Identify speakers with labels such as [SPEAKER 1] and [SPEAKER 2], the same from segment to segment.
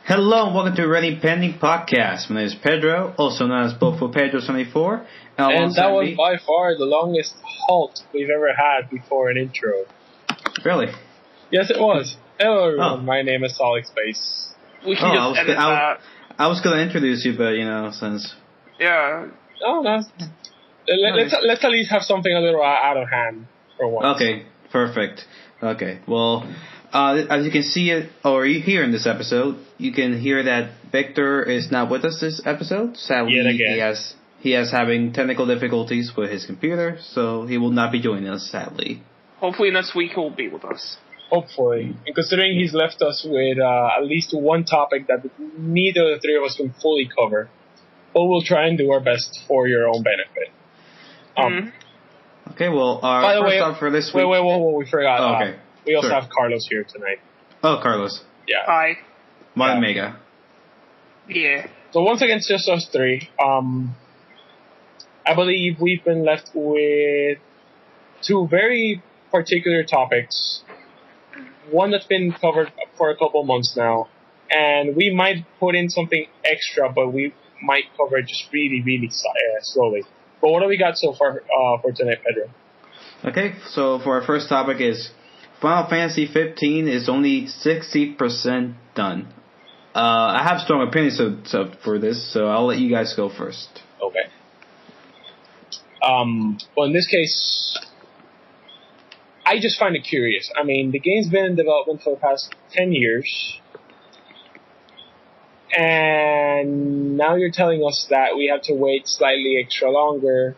[SPEAKER 1] Hello and welcome to Ready Pending Podcast. My name is Pedro, also known as Bofo Pedro74.
[SPEAKER 2] And that was by far the longest halt we've ever had before an intro.
[SPEAKER 1] Really?
[SPEAKER 2] Yes, it was. Hello everyone, my name is Solid Space.
[SPEAKER 3] We can just edit that.
[SPEAKER 1] I was going to introduce you, but since...
[SPEAKER 3] Yeah.
[SPEAKER 2] Oh, no. Let's at least have something a little out of hand for once.
[SPEAKER 1] Okay, perfect. Okay, well... as you can see it, or you hear in this episode, you can hear that Victor is not with us this episode. Sadly,
[SPEAKER 2] yet again.
[SPEAKER 1] he has having technical difficulties with his computer, so he will not be joining us, sadly.
[SPEAKER 3] Hopefully next week he'll be with us.
[SPEAKER 2] Hopefully. And considering he's left us with at least one topic that neither of the three of us can fully cover, but we'll try and do our best for your own benefit.
[SPEAKER 1] Okay, well, first up for this week...
[SPEAKER 2] Wait, we forgot.
[SPEAKER 1] Oh, okay.
[SPEAKER 2] We also have Carlos here tonight.
[SPEAKER 1] Oh, Carlos.
[SPEAKER 2] Yeah.
[SPEAKER 3] Hi.
[SPEAKER 1] My Mega.
[SPEAKER 3] Yeah.
[SPEAKER 2] So once again, it's just us three. I believe we've been left with two very particular topics. One that's been covered for a couple months now. And we might put in something extra, but we might cover it just really, really slowly. But what do we got so far for tonight, Pedro?
[SPEAKER 1] Okay, so for our first topic is... Final Fantasy 15 is only 60% done. I have strong opinions for this, so I'll let you guys go first.
[SPEAKER 2] Okay. Well, in this case, I just find it curious. I mean, the game's been in development for the past 10 years, and now you're telling us that we have to wait slightly extra longer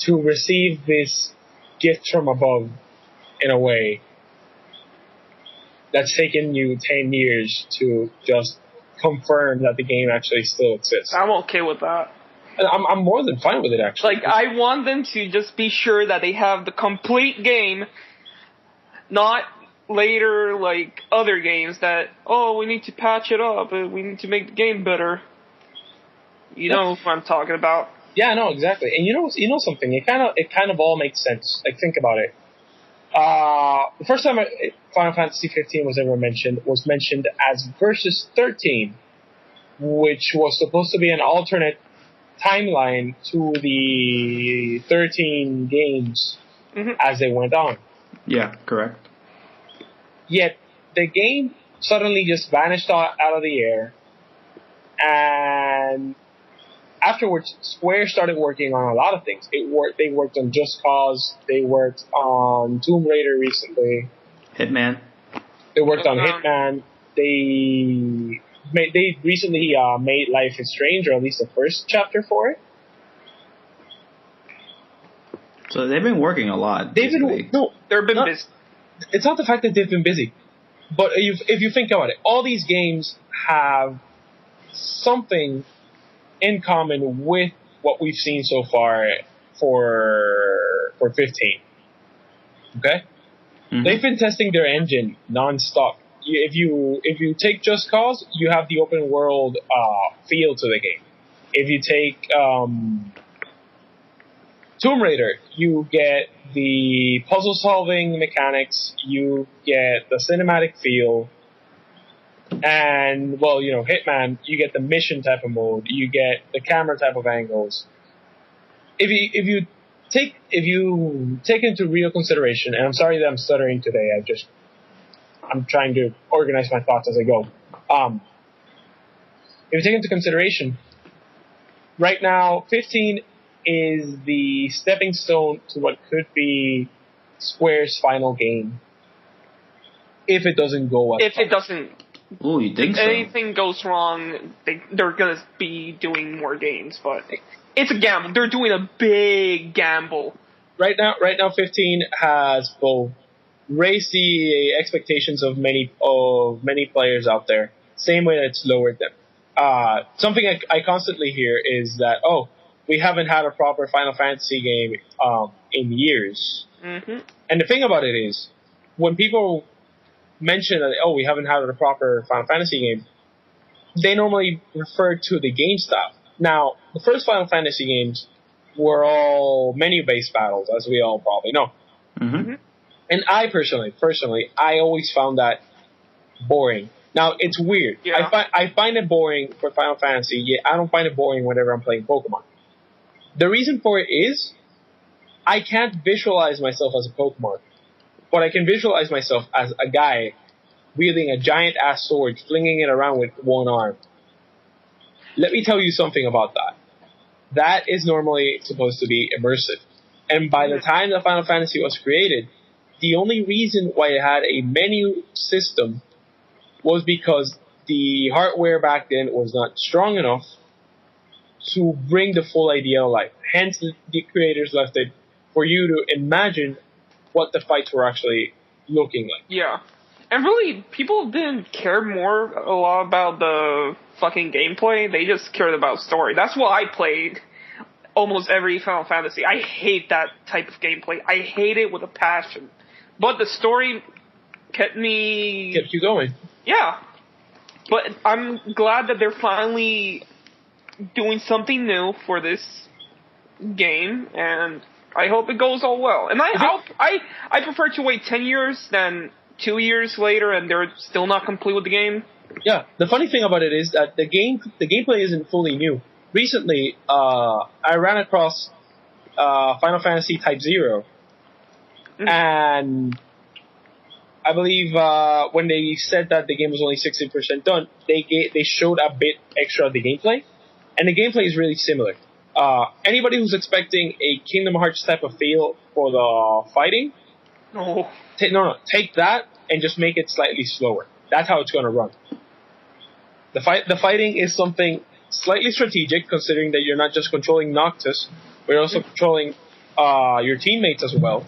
[SPEAKER 2] to receive this gift from above. In a way, that's taken you 10 years to just confirm that the game actually still exists.
[SPEAKER 3] I'm okay with that.
[SPEAKER 2] I'm more than fine with it, actually.
[SPEAKER 3] Like, I want them to just be sure that they have the complete game, not later, like, other games that, we need to patch it up, we need to make the game better. You know what I'm talking about. Yeah,
[SPEAKER 2] no, exactly. And you know something, it kind of all makes sense. Like, think about it. The first time Final Fantasy 15 was ever mentioned was mentioned as Versus 13, which was supposed to be an alternate timeline to the 13 games as they went on.
[SPEAKER 1] Yeah, correct.
[SPEAKER 2] Yet the game suddenly just vanished out of the air, and afterwards, Square started working on a lot of things. They worked on Just Cause. They worked on Tomb Raider recently.
[SPEAKER 1] Hitman.
[SPEAKER 2] They worked on Hitman. They recently made Life is Strange, or at least the first chapter for it.
[SPEAKER 1] So they've been working a lot.
[SPEAKER 2] They've been busy. It's not the fact that they've been busy, but if you think about it, all these games have something in common with what we've seen so far for 15. Okay? Mm-hmm. They've been testing their engine non-stop. If you take Just Cause, you have the open world feel to the game. If you take Tomb Raider, you get the puzzle solving mechanics, you get the cinematic feel. And, well, Hitman, you get the mission type of mode, you get the camera type of angles. If you take into real consideration, and I'm sorry that I'm stuttering today, I'm trying to organize my thoughts as I go. If you take into consideration, right now, 15 is the stepping stone to what could be Square's final game. If it doesn't go well.
[SPEAKER 3] If it doesn't...
[SPEAKER 1] Oh, you think so?
[SPEAKER 3] If anything goes wrong, they're going to be doing more games, but it's a gamble. They're doing a big gamble.
[SPEAKER 2] Right now, 15 has both raised the expectations of many players out there, same way that it's lowered them. Something I constantly hear is that, we haven't had a proper Final Fantasy game in years. Mm-hmm. And the thing about it is, when people mention that, we haven't had a proper Final Fantasy game, they normally refer to the game style. Now, the first Final Fantasy games were all menu-based battles, as we all probably know. Mm-hmm. And I personally, I always found that boring. Now, it's weird.
[SPEAKER 3] Yeah.
[SPEAKER 2] I find it boring for Final Fantasy, yet I don't find it boring whenever I'm playing Pokemon. The reason for it is, I can't visualize myself as a Pokemon, but I can visualize myself as a guy wielding a giant-ass sword, flinging it around with one arm. Let me tell you something about that. That is normally supposed to be immersive. And by the time the Final Fantasy was created, the only reason why it had a menu system was because the hardware back then was not strong enough to bring the full idea alive. Hence, the creators left it for you to imagine what the fights were actually looking like.
[SPEAKER 3] Yeah. And really, people didn't care a lot about the fucking gameplay. They just cared about story. That's what I played almost every Final Fantasy. I hate that type of gameplay. I hate it with a passion. But the story kept
[SPEAKER 2] you going.
[SPEAKER 3] Yeah. But I'm glad that they're finally doing something new for this game, and I hope it goes all well. And I prefer to wait 10 years than 2 years later and they're still not complete with the game.
[SPEAKER 2] Yeah, the funny thing about it is that the gameplay isn't fully new. Recently, I ran across Final Fantasy Type 0, and I believe when they said that the game was only 60% done, they showed a bit extra of the gameplay, and the gameplay is really similar. Anybody who's expecting a Kingdom Hearts type of feel for the fighting, take that and just make it slightly slower. That's how it's going to run. The fighting is something slightly strategic, considering that you're not just controlling Noctis, but you're also controlling your teammates as well.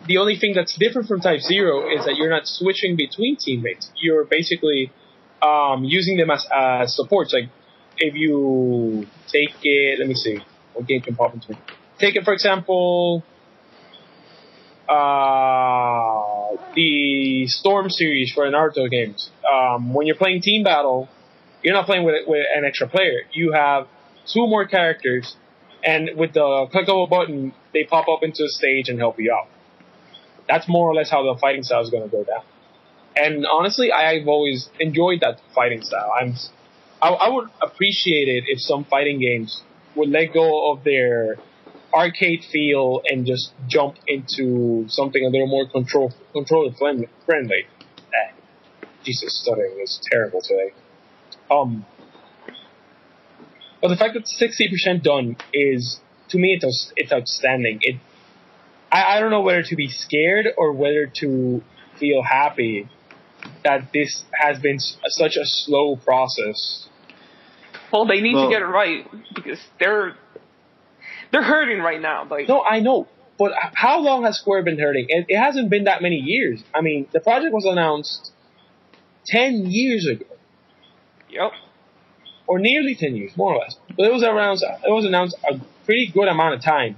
[SPEAKER 2] The only thing that's different from Type 0 is that you're not switching between teammates. You're basically using them as supports. Like, if you take it, let me see, what game can pop into it? Take it, for example, the Storm series for Naruto games. When you're playing Team Battle, you're not playing with an extra player. You have two more characters, and with the click of a button, they pop up into the stage and help you out. That's more or less how the fighting style is going to go down. And honestly, I've always enjoyed that fighting style. I would appreciate it if some fighting games would let go of their arcade feel and just jump into something a little more controller friendly. Jesus, stuttering is terrible today. But the fact that 60% done is, to me, it's outstanding. I don't know whether to be scared or whether to feel happy that this has been such a slow process.
[SPEAKER 3] Well, they need to get it right, because they're hurting right now. Like,
[SPEAKER 2] no, I know, but how long has Square been hurting? It hasn't been that many years. I mean, the project was announced 10 years ago.
[SPEAKER 3] Yep.
[SPEAKER 2] Or nearly 10 years, more or less. But it was announced a pretty good amount of time.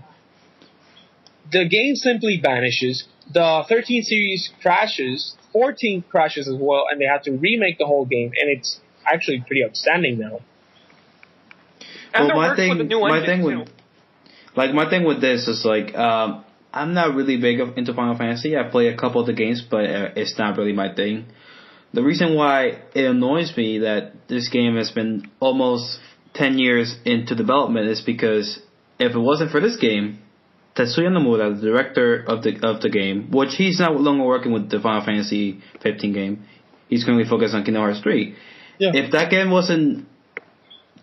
[SPEAKER 2] The game simply vanishes. The 13 series crashes. 14 crashes as well, and they had to remake the whole game, and it's actually pretty outstanding now.
[SPEAKER 3] And my thing
[SPEAKER 1] with this is like, I'm not really big into Final Fantasy. I play a couple of the games, but it's not really my thing. The reason why it annoys me that this game has been almost 10 years into development is because if it wasn't for this game, Tetsuya Nomura, the director of the game, which he's no longer working with the Final Fantasy 15 game, he's currently focused on Kingdom Hearts 3. Yeah. If that game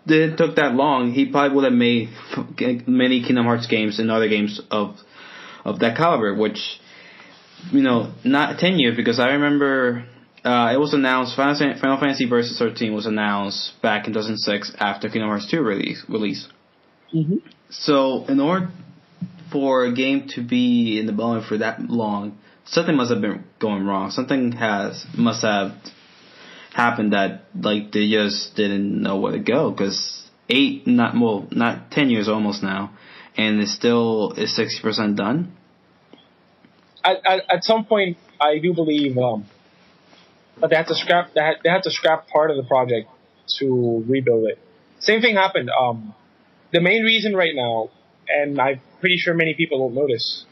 [SPEAKER 1] didn't took that long, he probably would have made many Kingdom Hearts games and other games of that caliber, which, not 10 years, because I remember it was announced, Final Fantasy Versus 13 was announced back in 2006 after Kingdom Hearts 2 release. Mm-hmm. So in order for a game to be in development for that long, something must have been going wrong. Something must have happened that they just didn't know where to go. Because not 10 years almost now, and it's still 60% done.
[SPEAKER 2] At some point, I do believe that they had to scrap part of the project to rebuild it. Same thing happened. The main reason right now, and I'm pretty sure many people don't notice,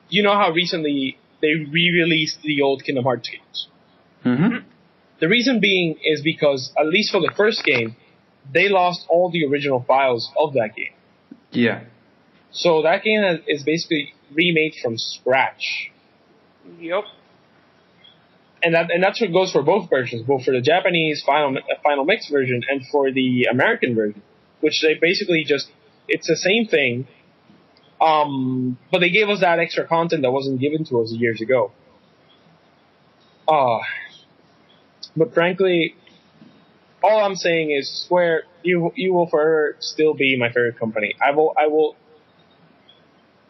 [SPEAKER 2] you know how recently they re-released the old Kingdom Hearts games?
[SPEAKER 1] Mm-hmm.
[SPEAKER 2] The reason being is because, at least for the first game, they lost all the original files of that game.
[SPEAKER 1] Yeah.
[SPEAKER 2] So that game is basically remade from scratch.
[SPEAKER 3] Yep.
[SPEAKER 2] And that's what goes for both versions, both for the Japanese final mix version and for the American version, which they basically it's the same thing, but they gave us that extra content that wasn't given to us years ago. But frankly, all I'm saying is, Square, you will forever still be my favorite company. I will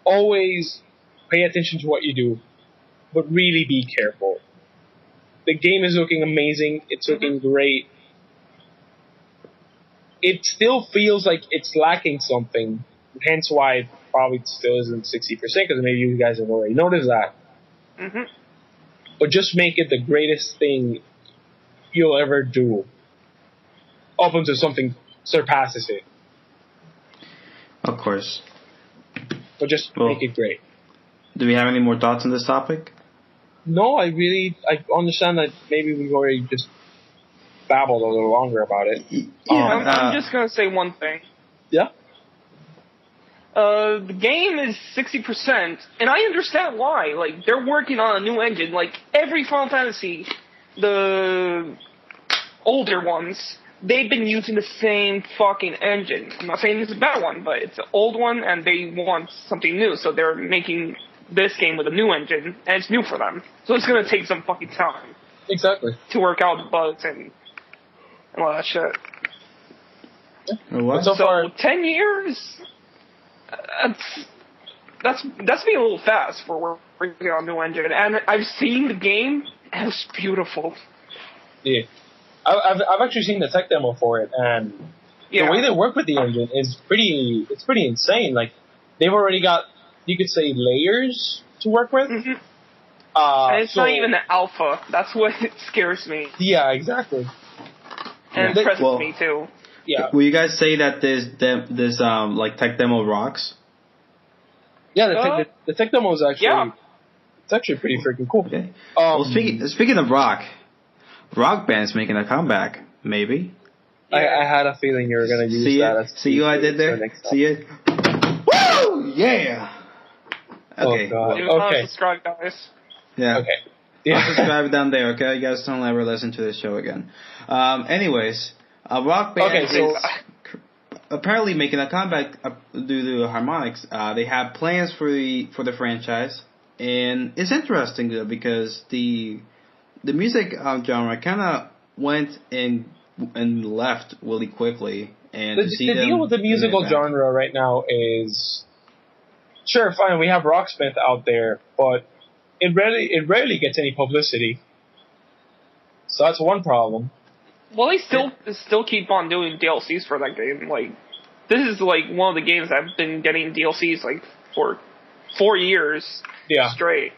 [SPEAKER 2] always pay attention to what you do, but really be careful. The game is looking amazing. It's looking great. It still feels like it's lacking something, hence why it probably still isn't 60%, because maybe you guys have already noticed that.
[SPEAKER 3] Mm-hmm.
[SPEAKER 2] But just make it the greatest thing you'll ever do, up until something surpasses it.
[SPEAKER 1] Of course.
[SPEAKER 2] But just make it great.
[SPEAKER 1] Do we have any more thoughts on this topic?
[SPEAKER 2] No, I understand that maybe we've already just babbled a little longer about it.
[SPEAKER 1] Yeah,
[SPEAKER 3] I'm just gonna say one thing.
[SPEAKER 2] Yeah?
[SPEAKER 3] The game is 60%, and I understand why. Like, they're working on a new engine. Like, every Final Fantasy, the older ones, they've been using the same fucking engine. I'm not saying it's a bad one, but it's an old one, and they want something new, so they're making this game with a new engine, and it's new for them. So it's gonna take some fucking time.
[SPEAKER 2] Exactly.
[SPEAKER 3] To work out the bugs and all that shit.
[SPEAKER 1] What?
[SPEAKER 2] So far,
[SPEAKER 3] 10 years? That's being a little fast for working on a new engine. And I've seen the game, and it's beautiful.
[SPEAKER 2] Yeah. I've actually seen the tech demo for it, and the way they work with the engine is pretty insane. Like, they've already got, you could say, layers to work with.
[SPEAKER 3] Mm-hmm. And it's not even an alpha. That's what scares me.
[SPEAKER 2] Yeah, exactly.
[SPEAKER 3] And impresses me too.
[SPEAKER 2] Yeah.
[SPEAKER 1] Will you guys say that this like tech demo rocks?
[SPEAKER 2] Yeah, the tech demo is actually it's actually pretty freaking cool.
[SPEAKER 1] Okay. Well, speaking of RockBand's making a comeback. Maybe.
[SPEAKER 2] Yeah. I had a feeling you were going to use that.
[SPEAKER 1] See what I did there? See it? Woo! Yeah. Okay.
[SPEAKER 2] Oh God.
[SPEAKER 3] Okay. Subscribe, guys.
[SPEAKER 1] Yeah.
[SPEAKER 2] Okay. Yeah.
[SPEAKER 1] Subscribe down there, okay? You guys don't ever listen to this show again. Anyways, RockBand is apparently making a comeback due to harmonics. They have plans for the franchise, and it's interesting though, because the music genre kind of went and left really quickly. And
[SPEAKER 2] the deal with the musical genre right now is, sure, fine, we have Rocksmith out there, but it rarely gets any publicity. So that's one problem.
[SPEAKER 3] Well, they still keep on doing DLCs for that game. Like, this is like one of the games that have been getting DLCs like for 4 years straight.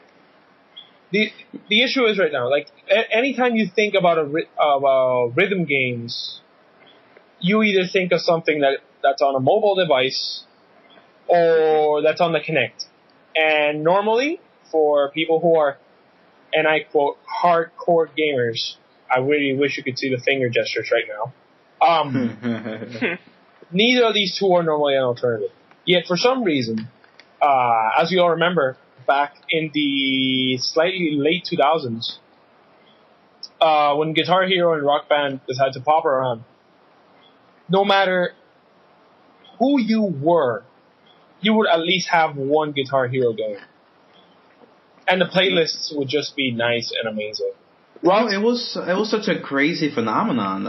[SPEAKER 2] The issue is right now, like, anytime you think about rhythm games, you either think of something that's on a mobile device or that's on the Kinect. And normally, for people who are, and I quote, hardcore gamers, I really wish you could see the finger gestures right now. Neither of these two are normally an alternative. Yet for some reason, as we all remember, back in the slightly late 2000s, when Guitar Hero and Rock Band decided to pop around, no matter who you were, you would at least have one Guitar Hero game. And the playlists would just be nice and amazing.
[SPEAKER 1] Well, it was such a crazy phenomenon.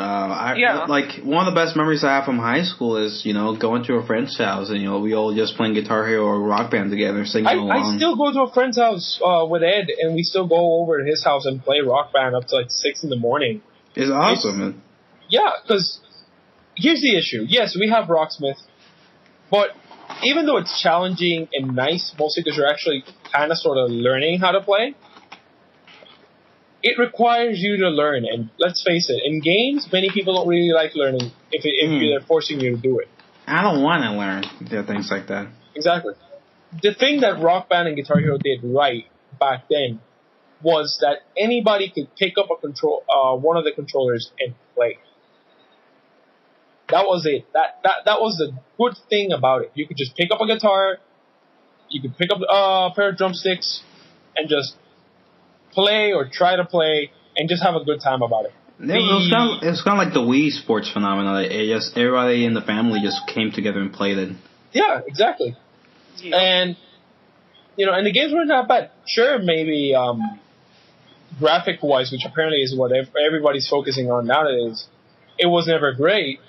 [SPEAKER 1] Like, one of the best memories I have from high school is, going to a friend's house and, we all just playing Guitar Hero or Rock Band together, singing along.
[SPEAKER 2] I still go to a friend's house with Ed, and we still go over to his house and play Rock Band up to like 6 in the morning.
[SPEAKER 1] It's awesome, man.
[SPEAKER 2] Yeah, because here's the issue. Yes, we have Rocksmith, but even though it's challenging and nice, mostly because you're actually kind of sort of learning how to play, it requires you to learn. And let's face it, in games, many people don't really like learning if they're forcing you to do it.
[SPEAKER 1] I don't want to learn things like that.
[SPEAKER 2] Exactly. The thing that Rock Band and Guitar Hero did right back then was that anybody could pick up one of the controllers and play. That was it. That was the good thing about it. You could just pick up a guitar, you could pick up a pair of drumsticks, and just play or try to play, and just have a good time about it.
[SPEAKER 1] It was kind of like the Wii Sports phenomenon. It just everybody in the family just came together and played it.
[SPEAKER 2] Yeah, exactly. Yeah. And and the games weren't that bad. Sure, maybe graphic-wise, which apparently is what everybody's focusing on nowadays, it was never great.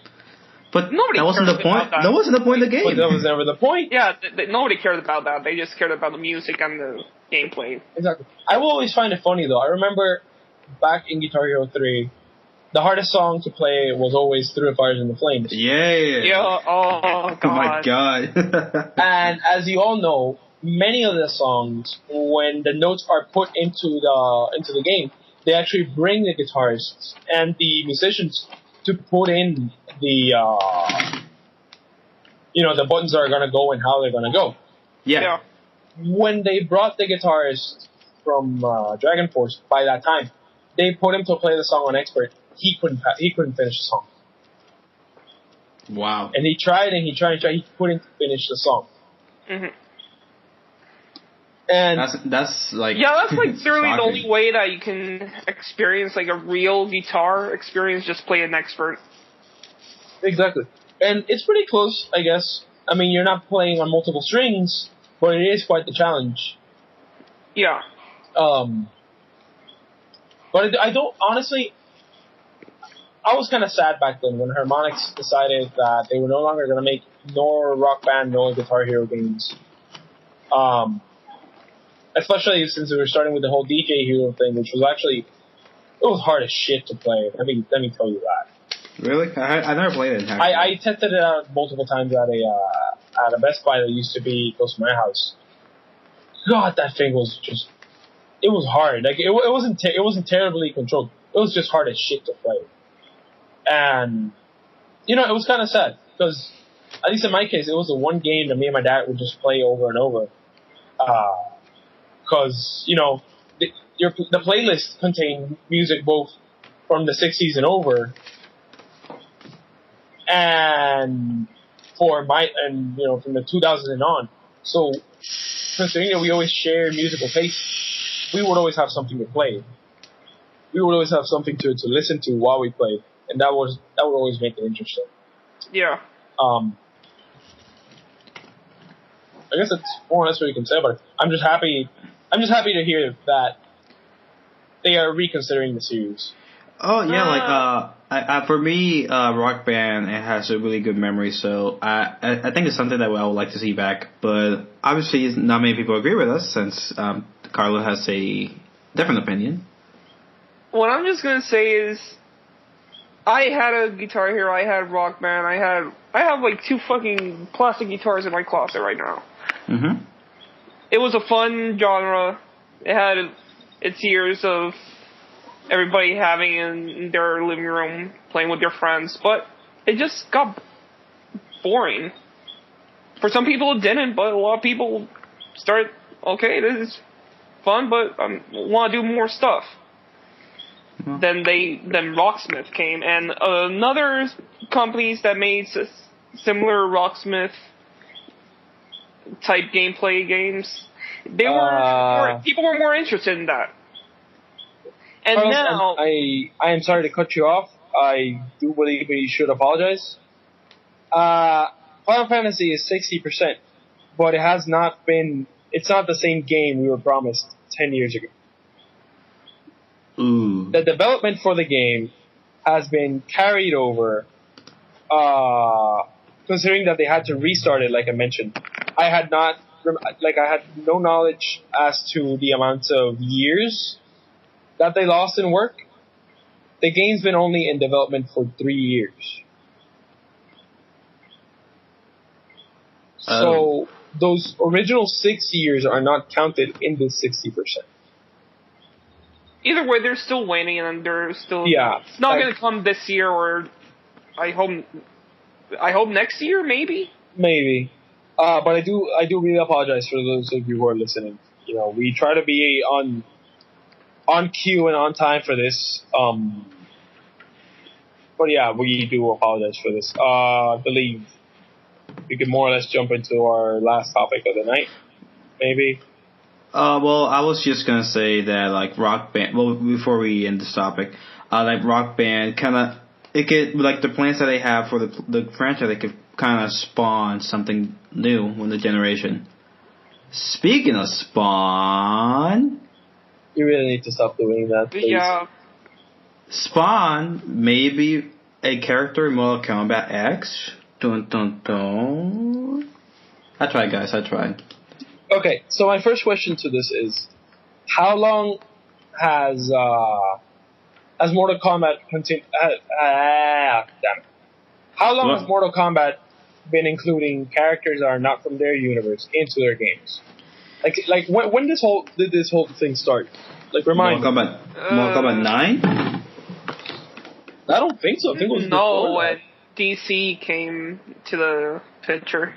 [SPEAKER 1] But that wasn't the point. That wasn't the point of the game.
[SPEAKER 2] But that was never the point.
[SPEAKER 3] Yeah, nobody cared about that. They just cared about the music and the gameplay.
[SPEAKER 2] Exactly. I will always find it funny, though. I remember back in Guitar Hero 3, the hardest song to play was always Through the Fires and the Flames.
[SPEAKER 3] Yeah, oh, God.
[SPEAKER 1] Oh, my God.
[SPEAKER 2] And as you all know, many of the songs, when the notes are put into the game, they actually bring the guitarists and the musicians to put in the the buttons that are going to go and how they're going to go.
[SPEAKER 1] Yeah.
[SPEAKER 2] When they brought the guitarist from Dragon Force, by that time, they put him to play the song on Expert. He couldn't finish the song.
[SPEAKER 1] Wow.
[SPEAKER 2] And he tried. He couldn't finish the song.
[SPEAKER 3] Mm-hmm.
[SPEAKER 2] And
[SPEAKER 1] that's like
[SPEAKER 3] that's like literally the only way that you can experience like a real guitar experience. Just play an Expert.
[SPEAKER 2] Exactly, and it's pretty close, I guess. I mean, you're not playing on multiple strings, but it is quite the challenge.
[SPEAKER 3] Yeah.
[SPEAKER 2] But I don't honestly. I was kind of sad back then when Harmonix decided that they were no longer going to make nor Rock Band nor Guitar Hero games. Especially since we were starting with the whole DJ Hero thing, which was actually, it was hard as shit to play. Let me tell you that.
[SPEAKER 1] Really? I never played it.
[SPEAKER 2] I tested it out multiple times at a Best Buy that used to be close to my house. God, that thing was just, it was hard. Like it wasn't terribly controlled. It was just hard as shit to play. And it was kind of sad because, at least in my case, it was the one game that me and my dad would just play over and over. Because the playlist contained music both from the 60s and over, and from the 2000s and on. So, considering that we always share musical tastes, we would always have something to play. We would always have something to listen to while we played, and that would always make it interesting.
[SPEAKER 3] Yeah.
[SPEAKER 2] I guess that's more or less what you can say about it. I'm just happy to hear that they are reconsidering the series.
[SPEAKER 1] Oh yeah, for me, Rock Band, it has a really good memory. So I think it's something that I would like to see back. But obviously, not many people agree with us since Carlo has a different opinion.
[SPEAKER 3] What I'm just gonna say is, I had a Guitar Hero, I had Rock Band, I have like 2 fucking plastic guitars in my closet right now.
[SPEAKER 1] Mm-hmm.
[SPEAKER 3] It was a fun genre. It had its years of everybody having in their living room, playing with their friends, but it just got boring. For some people it didn't, but a lot of people started, okay, this is fun, but I want to do more stuff. Mm-hmm. Then Rocksmith came, and another companies that made similar Rocksmith type gameplay games, people were more interested in that. And
[SPEAKER 2] Carlos,
[SPEAKER 3] now
[SPEAKER 2] I am sorry to cut you off. I do believe we should apologize. Final Fantasy is 60%, but it's not the same game we were promised 10 years ago.
[SPEAKER 1] Ooh.
[SPEAKER 2] The development for the game has been carried over, considering that they had to restart it, like I mentioned. I had no knowledge as to the amount of years that they lost in work. The game's been only in development for 3 years. So those original 6 years are not counted in this 60%.
[SPEAKER 3] Either way, they're still waiting, and they're still.
[SPEAKER 2] Yeah,
[SPEAKER 3] it's not going to come this year, or I hope next year, maybe.
[SPEAKER 2] Maybe, but I do really apologize for those of you who are listening. We try to be on on cue and on time for this. But yeah, we do apologize for this. I believe we can more or less jump into our last topic of the night, maybe.
[SPEAKER 1] Well, I was just gonna say that like Rock Band. Well, before we end this topic, like Rock Band, kind of it could like the plans that they have for the franchise. They could kind of spawn something new in the generation. Speaking of Spawn,
[SPEAKER 2] You really need to stop doing that, please.
[SPEAKER 3] Yeah.
[SPEAKER 1] Spawn may be a character in Mortal Kombat X. Dun dun dun. I tried, guys. I tried.
[SPEAKER 2] Okay, so my first question to this is, how long has Mortal Kombat damn it. How long
[SPEAKER 1] What?
[SPEAKER 2] has Mortal Kombat been including characters that are not from their universe into their games? Like when did this whole thing start? Like remind me.
[SPEAKER 1] Mortal Kombat 9?
[SPEAKER 2] I don't think so. I think it was before
[SPEAKER 3] when
[SPEAKER 2] that.
[SPEAKER 3] DC came to the picture.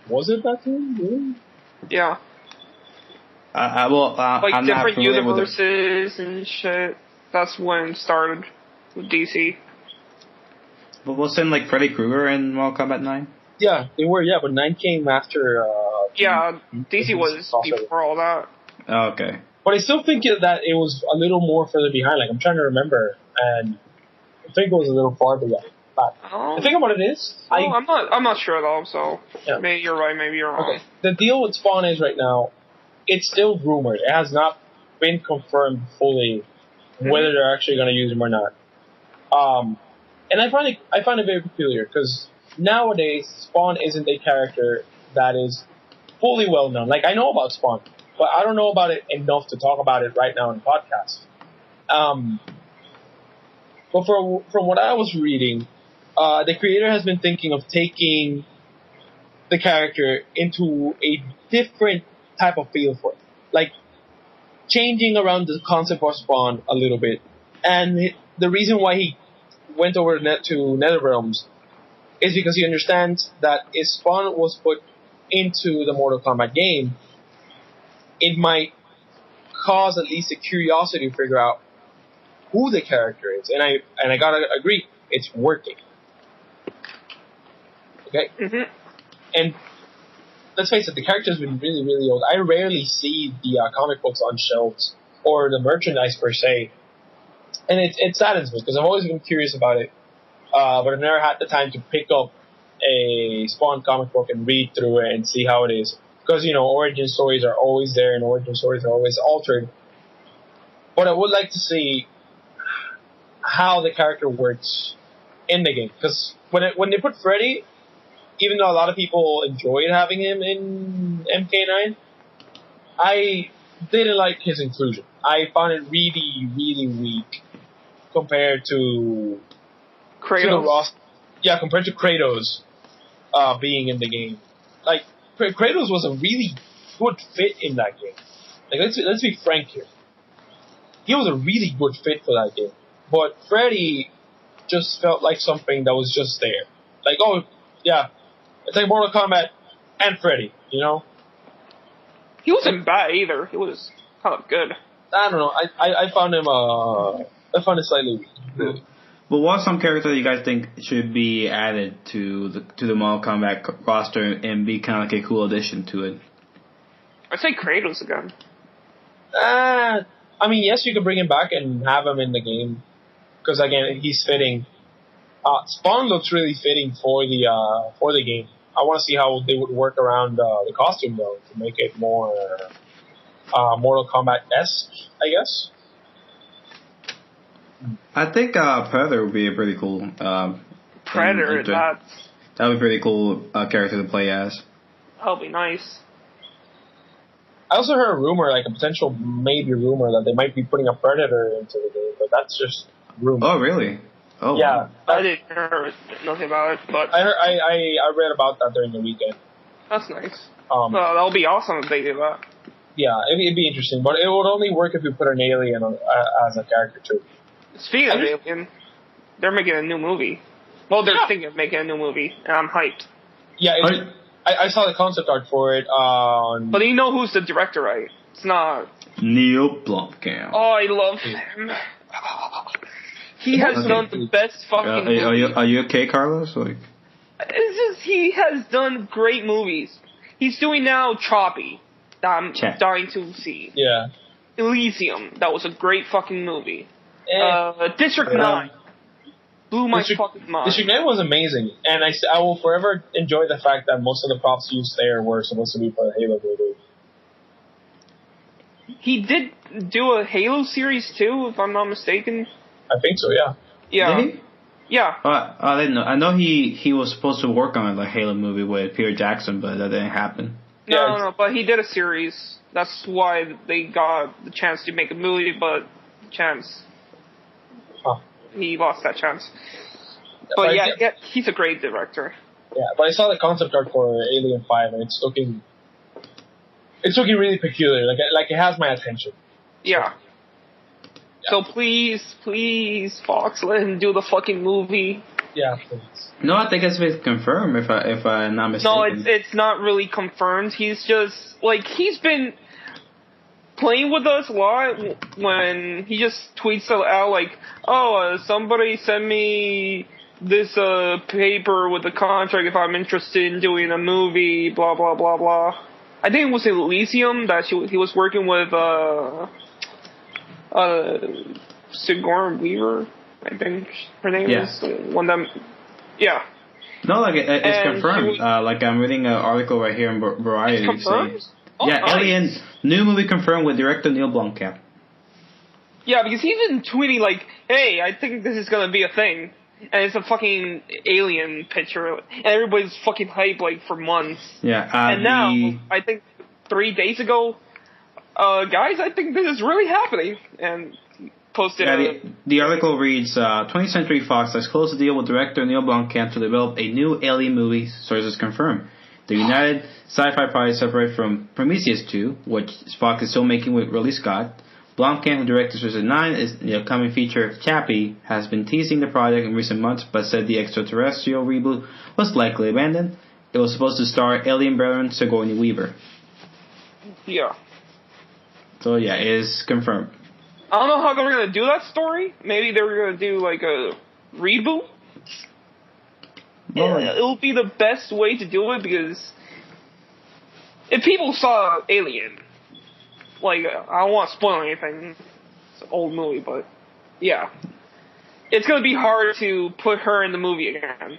[SPEAKER 2] Was it that time? Really?
[SPEAKER 3] Yeah.
[SPEAKER 1] Like
[SPEAKER 3] Like different universes and shit. That's when it started with DC.
[SPEAKER 1] But wasn't like Freddy Krueger in Mortal Kombat 9?
[SPEAKER 2] Yeah, they were. Yeah, but 9 came after.
[SPEAKER 3] Yeah, DC was before all that.
[SPEAKER 1] Oh, okay.
[SPEAKER 2] But I still think that it was a little more further behind. Like I'm trying to remember, and I think it was a little far behind. But the thing about it is,
[SPEAKER 3] I'm not sure though. So
[SPEAKER 2] Yeah.
[SPEAKER 3] maybe you're right, maybe you're wrong.
[SPEAKER 2] okay, the deal with Spawn is right now, it's still rumored. It has not been confirmed fully whether they're actually going to use him or not. And I find it very peculiar because nowadays Spawn isn't a character that is fully well known. Like I know about Spawn, but I don't know about it enough to talk about it right now in the podcast. But from what I was reading, the creator has been thinking of taking the character into a different type of feel for it. Like, changing around the concept of Spawn a little bit. And the reason why he went over to Netherrealms is because he understands that if Spawn was put into the Mortal Kombat game, it might cause at least a curiosity to figure out who the character is. And I gotta agree, it's working. Okay?
[SPEAKER 3] Mm-hmm.
[SPEAKER 2] And let's face it, the character's been really, really old. I rarely see the comic books on shelves or the merchandise per se. And it saddens me because I've always been curious about it. But I've never had the time to pick up a Spawn comic book and read through it and see how it is. Because, origin stories are always there and origin stories are always altered. But I would like to see how the character works in the game. Because when they put Freddy, even though a lot of people enjoyed having him in MK9, I didn't like his inclusion. I found it really, really weak compared to
[SPEAKER 3] Kratos.
[SPEAKER 2] Compared to Kratos being in the game. Like, Kratos was a really good fit in that game. Like, let's be frank here. He was a really good fit for that game. But Freddy just felt like something that was just there. Like, oh, yeah, it's like Mortal Kombat and Freddy,
[SPEAKER 3] He wasn't bad either. He was kind of good.
[SPEAKER 2] I don't know. I found him. I found it slightly weak.
[SPEAKER 1] But what are some characters you guys think should be added to the Mortal Kombat roster and be kind of like a cool addition to it?
[SPEAKER 3] I'd say Kratos again.
[SPEAKER 2] I mean, yes, you could bring him back and have him in the game because again, he's fitting. Spawn looks really fitting for the game. I want to see how they would work around the costume though to make it more Mortal Kombat-esque, I guess.
[SPEAKER 1] I think Predator would be a pretty cool
[SPEAKER 3] Predator,
[SPEAKER 1] that would be a pretty cool character to play as.
[SPEAKER 3] that'll be nice.
[SPEAKER 2] I also heard a rumor, like a potential maybe rumor, that they might be putting a Predator into the game, but that's just rumor.
[SPEAKER 1] Oh, really? Oh,
[SPEAKER 2] yeah.
[SPEAKER 3] I didn't hear nothing about it, but
[SPEAKER 2] I read about that during the weekend.
[SPEAKER 3] that's nice.
[SPEAKER 2] Well,
[SPEAKER 3] that'll be awesome if they do that.
[SPEAKER 2] Yeah, it'd be interesting, but it would only work if you put an alien as a character too.
[SPEAKER 3] Speaking of Alien, they're making a new movie. Well, they're thinking of making a new movie, and I'm hyped.
[SPEAKER 2] Yeah, I saw the concept art for it.
[SPEAKER 3] But you know who's the director, right? It's not.
[SPEAKER 1] Neil Blomkamp.
[SPEAKER 3] Oh, I love him. He has done the best fucking movies.
[SPEAKER 1] Are you okay, Carlos? Like,
[SPEAKER 3] it's just he has done great movies. He's doing now Choppy, that I'm dying to see.
[SPEAKER 2] Yeah.
[SPEAKER 3] Elysium, that was a great fucking movie. District 9 blew my fucking mind.
[SPEAKER 2] District 9 was amazing, and I will forever enjoy the fact that most of the props used there were supposed to be for the Halo movie.
[SPEAKER 3] He did do a Halo series too, if I'm not mistaken.
[SPEAKER 2] I think so, yeah.
[SPEAKER 3] Yeah.
[SPEAKER 1] Did he?
[SPEAKER 3] Yeah.
[SPEAKER 1] I didn't know. I know he was supposed to work on a Halo movie with Peter Jackson, but that didn't happen.
[SPEAKER 3] No, but he did a series. That's why they got the chance to make a movie, but he lost that chance. But yeah, he's a great director.
[SPEAKER 2] Yeah, but I saw the concept art for Alien 5, and it's looking really peculiar. Like it has my attention.
[SPEAKER 3] Yeah. So please, Fox, let him do the fucking movie.
[SPEAKER 2] Yeah, please.
[SPEAKER 1] No, I think it's been confirmed. If I'm not mistaken.
[SPEAKER 3] No, it's not really confirmed. He's just he's been playing with us a lot when he just tweets out like, "Oh, somebody send me this paper with a contract if I'm interested in doing a movie." Blah blah blah blah. I think it was Elysium that he was working with Sigourney Weaver. I think her name is one that. Yeah.
[SPEAKER 1] No, it's confirmed. I'm reading an article right here in Variety.
[SPEAKER 3] It's confirmed?
[SPEAKER 1] Nice. Alien new movie confirmed with director Neil Blomkamp.
[SPEAKER 3] Yeah, because he's been tweeting like, "Hey, I think this is gonna be a thing," and it's a fucking alien picture, and everybody's fucking hyped for months.
[SPEAKER 1] Yeah.
[SPEAKER 3] And now, I think 3 days ago, guys, I think this is really happening, and posted.
[SPEAKER 1] The article reads, 20th Century Fox has closed a deal with director Neil Blomkamp to develop a new Alien movie, sources confirm. The United Sci-Fi project separate from Prometheus 2, which Fox is still making with Ridley Scott. Blomkamp, who directed District 9, is the upcoming feature Chappie, has been teasing the project in recent months, but said the extraterrestrial reboot was likely abandoned. It was supposed to star alien brethren Sigourney Weaver.
[SPEAKER 3] Yeah.
[SPEAKER 1] So yeah, it is confirmed.
[SPEAKER 3] I don't know how they're going to do that story. Maybe they were going to do a reboot.
[SPEAKER 1] Well,
[SPEAKER 3] it'll be the best way to do it because if people saw Alien, I don't want to spoil anything. It's an old movie, but yeah. It's going to be hard to put her in the movie again.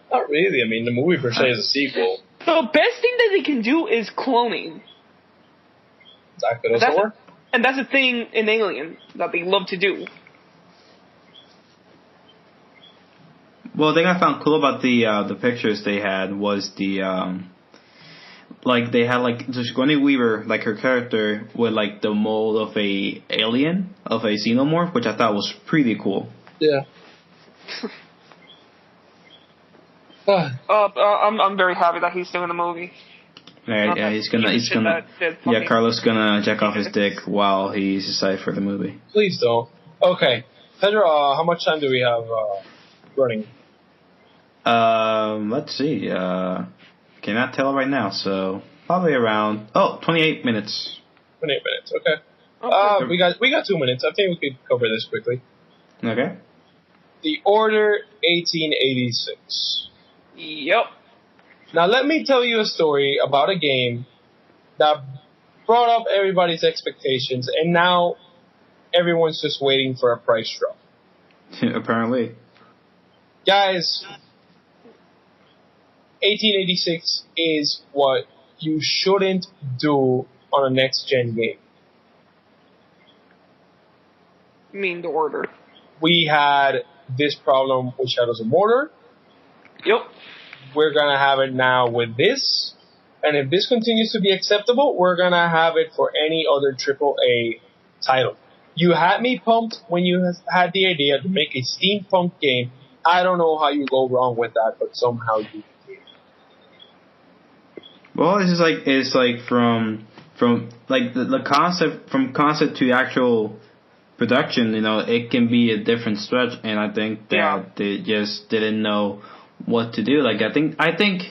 [SPEAKER 2] Not really. I mean, the movie per se is a sequel.
[SPEAKER 3] The best thing that they can do is cloning.
[SPEAKER 2] That could also work.
[SPEAKER 3] And that's a thing in Alien that they love to do.
[SPEAKER 1] Well, the thing I found cool about the pictures they had was they had Sigourney Weaver, her character, with the mold of a alien, of a xenomorph, which I thought was pretty cool.
[SPEAKER 2] Yeah.
[SPEAKER 3] I'm very happy that he's doing the movie.
[SPEAKER 1] Yeah, he's gonna. Carlos gonna jack off his dick while he's excited for the movie.
[SPEAKER 2] Please don't. Okay, Pedro, how much time do we have running?
[SPEAKER 1] Let's see. Cannot tell right now, so probably around 28 minutes.
[SPEAKER 2] 28 minutes. Okay. We got 2 minutes. I think we could cover this quickly.
[SPEAKER 1] Okay.
[SPEAKER 2] The Order 1886.
[SPEAKER 3] Yep.
[SPEAKER 2] Now let me tell you a story about a game that brought up everybody's expectations, and now everyone's just waiting for a price drop.
[SPEAKER 1] Apparently.
[SPEAKER 2] Guys, 1886 is what you shouldn't do on a next-gen game.
[SPEAKER 3] You mean the Order?
[SPEAKER 2] We had this problem with Shadows of Mordor.
[SPEAKER 3] Yep.
[SPEAKER 2] We're going to have it now with this. And if this continues to be acceptable, we're going to have it for any other AAA title. You had me pumped when you had the idea to make a steampunk game. I don't know how you go wrong with that, but somehow you did.
[SPEAKER 1] Well, this is from the concept, from concept to actual production, it can be a different stretch, and I think that they just didn't know what to do. I think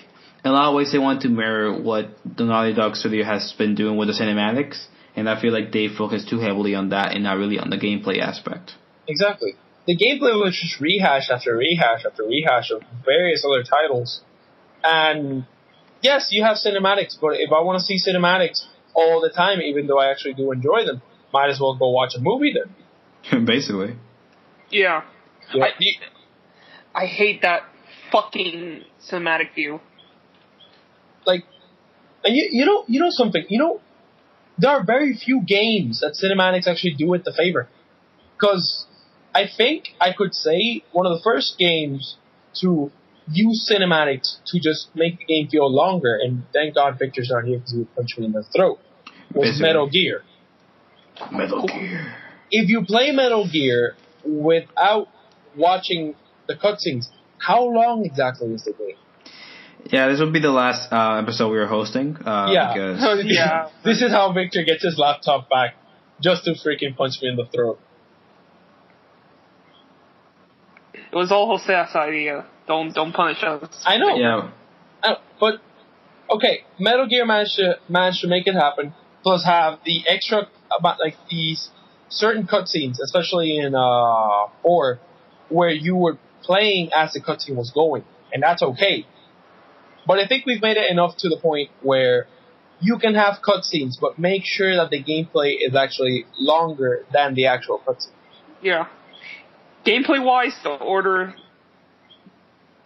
[SPEAKER 1] in a lot of ways they want to mirror what the Naughty Dog studio has been doing with the cinematics, and I feel like they focus too heavily on that and not really on the gameplay aspect.
[SPEAKER 2] Exactly. The gameplay was just rehash after rehash after rehash of various other titles. And yes, you have cinematics, but if I want to see cinematics all the time, even though I actually do enjoy them, might as well go watch a movie then.
[SPEAKER 1] Basically.
[SPEAKER 3] Yeah.
[SPEAKER 2] Yeah.
[SPEAKER 3] I hate that fucking cinematic view.
[SPEAKER 2] Like, and you know something, there are very few games that cinematics actually do it the favor. Because I think I could say one of the first games to use cinematics to just make the game feel longer, and thank God Victor's not here because he would punch me in the throat, was
[SPEAKER 1] Basically.
[SPEAKER 2] Metal Gear.
[SPEAKER 1] Metal Gear.
[SPEAKER 2] If you play Metal Gear without watching the cutscenes, how long exactly is the game?
[SPEAKER 1] Yeah, this will be the last episode we were hosting.
[SPEAKER 2] Yeah.
[SPEAKER 1] Because
[SPEAKER 3] Yeah.
[SPEAKER 2] This is how Victor gets his laptop back, just to freaking punch me in the throat.
[SPEAKER 3] It was all Jose's idea. Don't punish us.
[SPEAKER 2] I know.
[SPEAKER 1] yeah,
[SPEAKER 2] But, okay, Metal Gear managed to make it happen, plus have the extra, about like these certain cutscenes, especially in 4, where you were playing as the cutscene was going, and that's okay. But I think we've made it enough to the point where you can have cutscenes, but make sure that the gameplay is actually longer than the actual cutscene.
[SPEAKER 3] Yeah. Gameplay wise, the Order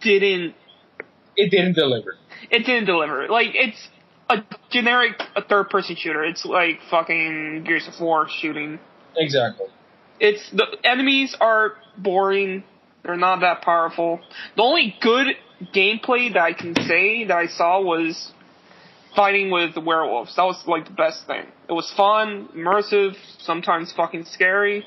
[SPEAKER 3] didn't
[SPEAKER 2] deliver.
[SPEAKER 3] It didn't deliver. Like, it's a generic third person shooter. It's like fucking Gears of War shooting.
[SPEAKER 2] Exactly.
[SPEAKER 3] It's the enemies are boring. They're not that powerful. The only good gameplay that I can say that I saw was fighting with the werewolves. That was like the best thing. It was fun, immersive, sometimes fucking scary.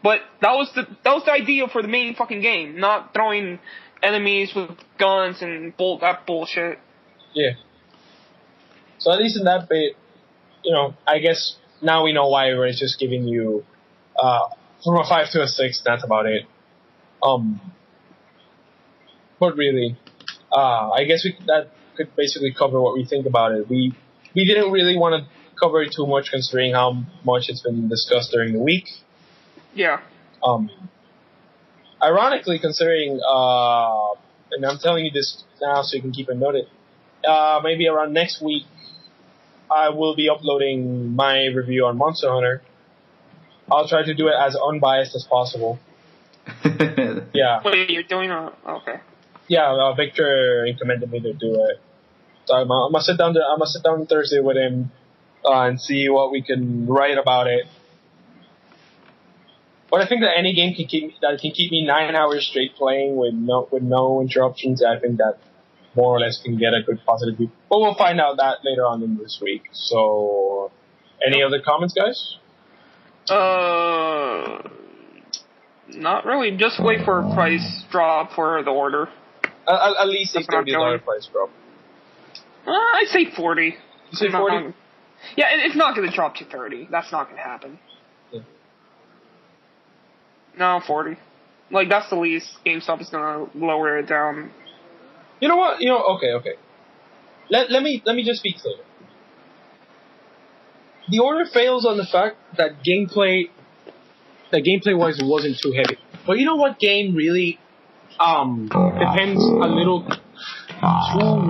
[SPEAKER 3] But that was the idea for the main fucking game, not throwing enemies with guns and that bullshit.
[SPEAKER 2] Yeah. So at least in that bit, I guess now we know why we're just giving you from a 5 to a 6. That's about it. But really, I guess that could basically cover what we think about it. We didn't really want to cover it too much, considering how much it's been discussed during the week.
[SPEAKER 3] Yeah.
[SPEAKER 2] Ironically, considering, and I'm telling you this now so you can keep a note of it, maybe around next week, I will be uploading my review on Monster Hunter. I'll try to do it as unbiased as possible. Yeah.
[SPEAKER 3] Wait, you're doing okay.
[SPEAKER 2] Yeah, Victor recommended me to do it. So I'm gonna sit down on Thursday with him and see what we can write about it. But I think that any game can keep me 9 hours straight playing with no interruptions. I think that more or less can get a good positive view. But we'll find out that later on in this week. So, any other comments, guys?
[SPEAKER 3] Not really. Just wait for a price drop for the Order.
[SPEAKER 2] At least a
[SPEAKER 3] That's not
[SPEAKER 2] $30
[SPEAKER 3] going.
[SPEAKER 2] price drop.
[SPEAKER 3] I'd say 40.
[SPEAKER 2] You say 40?
[SPEAKER 3] Yeah, it's not going to drop to 30. That's not going to happen.
[SPEAKER 2] Yeah.
[SPEAKER 3] No, 40. Like, that's the least GameStop is going to lower it down.
[SPEAKER 2] You know what? Okay. Let me just be clear. The Order fails on the fact that gameplay-wise it wasn't too heavy. But you know what game really depends a little too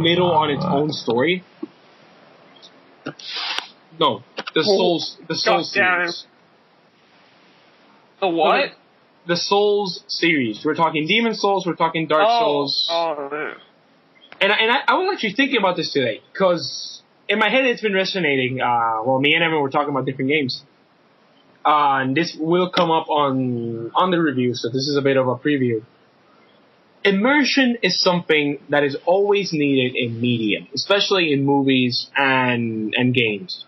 [SPEAKER 2] little on its own story? No, the Souls series.
[SPEAKER 3] The what?
[SPEAKER 2] The Souls series. We're talking Demon Souls. We're talking Dark Souls.
[SPEAKER 3] Oh, man.
[SPEAKER 2] And I was actually thinking about this today because in my head it's been resonating. Me and Evan were talking about different games. And this will come up on the review, so this is a bit of a preview. Immersion is something that is always needed in media, especially in movies and games.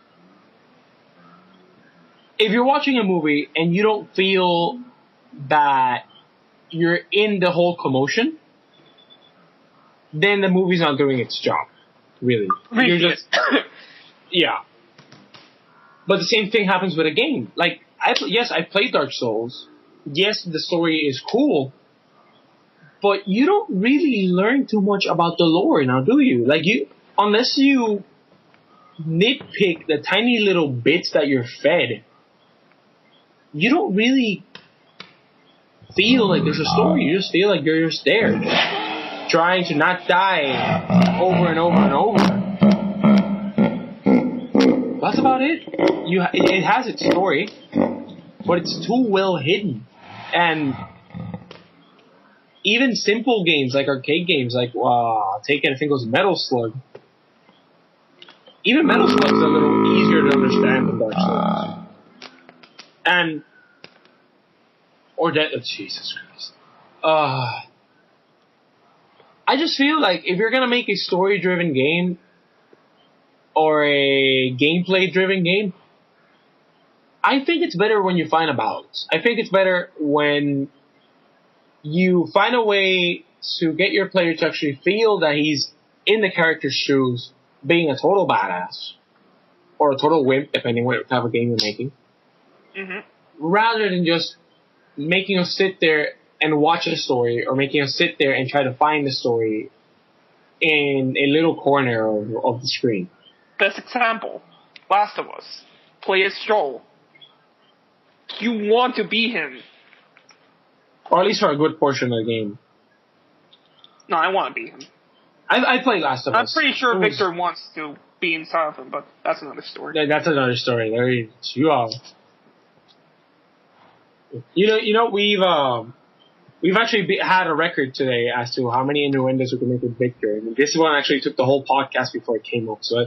[SPEAKER 2] If you're watching a movie and you don't feel that you're in the whole commotion, then the movie's not doing its job, really. You're just, yeah. But the same thing happens with a game. Like, I played Dark Souls. Yes, the story is cool, but you don't really learn too much about the lore now, do you? Like, unless you nitpick the tiny little bits that you're fed, you don't really feel like there's a story. You just feel like you're just there, just trying to not die over and over and over. That's about it. It has its story, but it's too well hidden. And even simple games, like arcade games, like take it, I think it was Metal Slug. Even Metal Slug's a little easier to understand than Dark Souls. And Jesus Christ. I just feel like if you're gonna make a story-driven game or a gameplay-driven game, I think it's better when you find a balance. I think it's better when you find a way to get your player to actually feel that he's in the character's shoes, being a total badass or a total wimp, depending what type of game you're making, rather than just making us sit there and watch a story, or making us sit there and try to find the story in a little corner of the screen.
[SPEAKER 3] Best example, Last of Us. Play as Joel. You want to be him.
[SPEAKER 2] Or at least for a good portion of the game.
[SPEAKER 3] No, I want to be him.
[SPEAKER 2] I played Last of Us.
[SPEAKER 3] I'm pretty sure Victor wants to be inside of him, but that's another story.
[SPEAKER 2] That's another story. You are. You know, we've actually had a record today as to how many innuendos we can make with Victor. And this one actually took the whole podcast before it came up. So,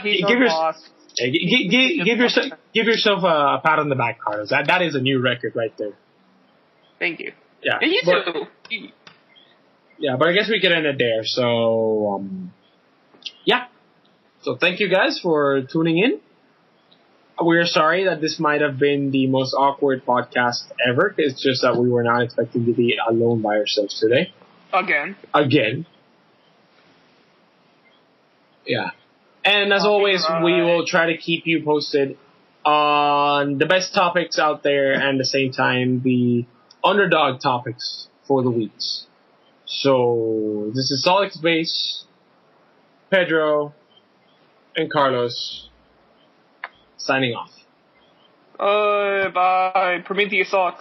[SPEAKER 3] he's our boss.
[SPEAKER 2] Give yourself a pat on the back, Carlos. That is a new record right there.
[SPEAKER 3] Thank you.
[SPEAKER 2] Yeah.
[SPEAKER 3] And you too.
[SPEAKER 2] Yeah, but I guess we could end it there. So, yeah. So thank you guys for tuning in. We're sorry that this might have been the most awkward podcast ever. It's just that we were not expecting to be alone by ourselves today. Again. Yeah. And as always, we will try to keep you posted on the best topics out there and at the same time the underdog topics for the weeks. So this is Solid Space, Pedro, and Carlos signing off.
[SPEAKER 3] Bye. Prometheus sucks.